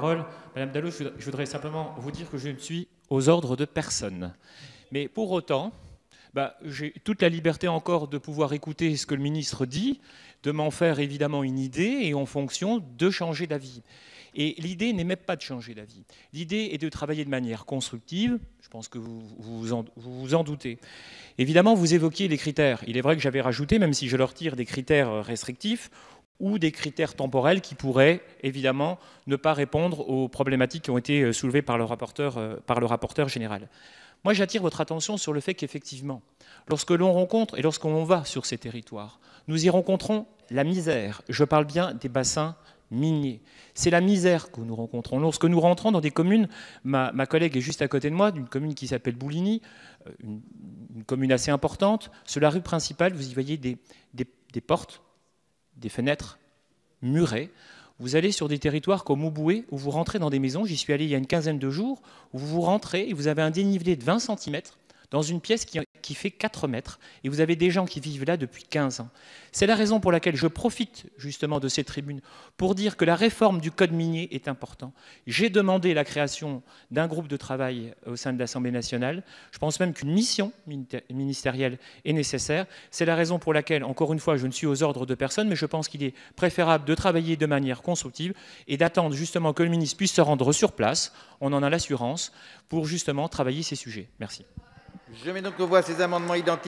parole. Madame Dalloz, je voudrais simplement vous dire que je ne suis aux ordres de personne. Mais pour autant, j'ai toute la liberté encore de pouvoir écouter ce que le ministre dit, de m'en faire évidemment une idée et en fonction de changer d'avis. Et l'idée n'est même pas de changer d'avis. L'idée est de travailler de manière constructive. Je pense que vous vous en doutez. Évidemment, vous évoquiez les critères. Il est vrai que j'avais rajouté, même si je leur tire des critères restrictifs, ou des critères temporels qui pourraient évidemment ne pas répondre aux problématiques qui ont été soulevées par le rapporteur général. Moi, j'attire votre attention sur le fait qu'effectivement, lorsque l'on rencontre et lorsqu'on va sur ces territoires, nous y rencontrons la misère. Je parle bien des bassins miniers. C'est la misère que nous rencontrons. Lorsque nous rentrons dans des communes, ma collègue est juste à côté de moi, d'une commune qui s'appelle Bouligny, une commune assez importante. Sur la rue principale, vous y voyez des portes, des fenêtres murées. Vous allez sur des territoires comme Auboué, où vous rentrez dans des maisons, j'y suis allé il y a une quinzaine de jours, où vous rentrez et vous avez un dénivelé de 20 cm dans une pièce qui fait 4 mètres. Et vous avez des gens qui vivent là depuis 15 ans. C'est la raison pour laquelle je profite justement de ces tribunes pour dire que la réforme du code minier est importante. J'ai demandé la création d'un groupe de travail au sein de l'Assemblée nationale. Je pense même qu'une mission ministérielle est nécessaire. C'est la raison pour laquelle, encore une fois, je ne suis aux ordres de personne, mais je pense qu'il est préférable de travailler de manière constructive et d'attendre justement que le ministre puisse se rendre sur place, on en a l'assurance, pour justement travailler ces sujets. Merci. Je mets donc aux voix ces amendements identiques.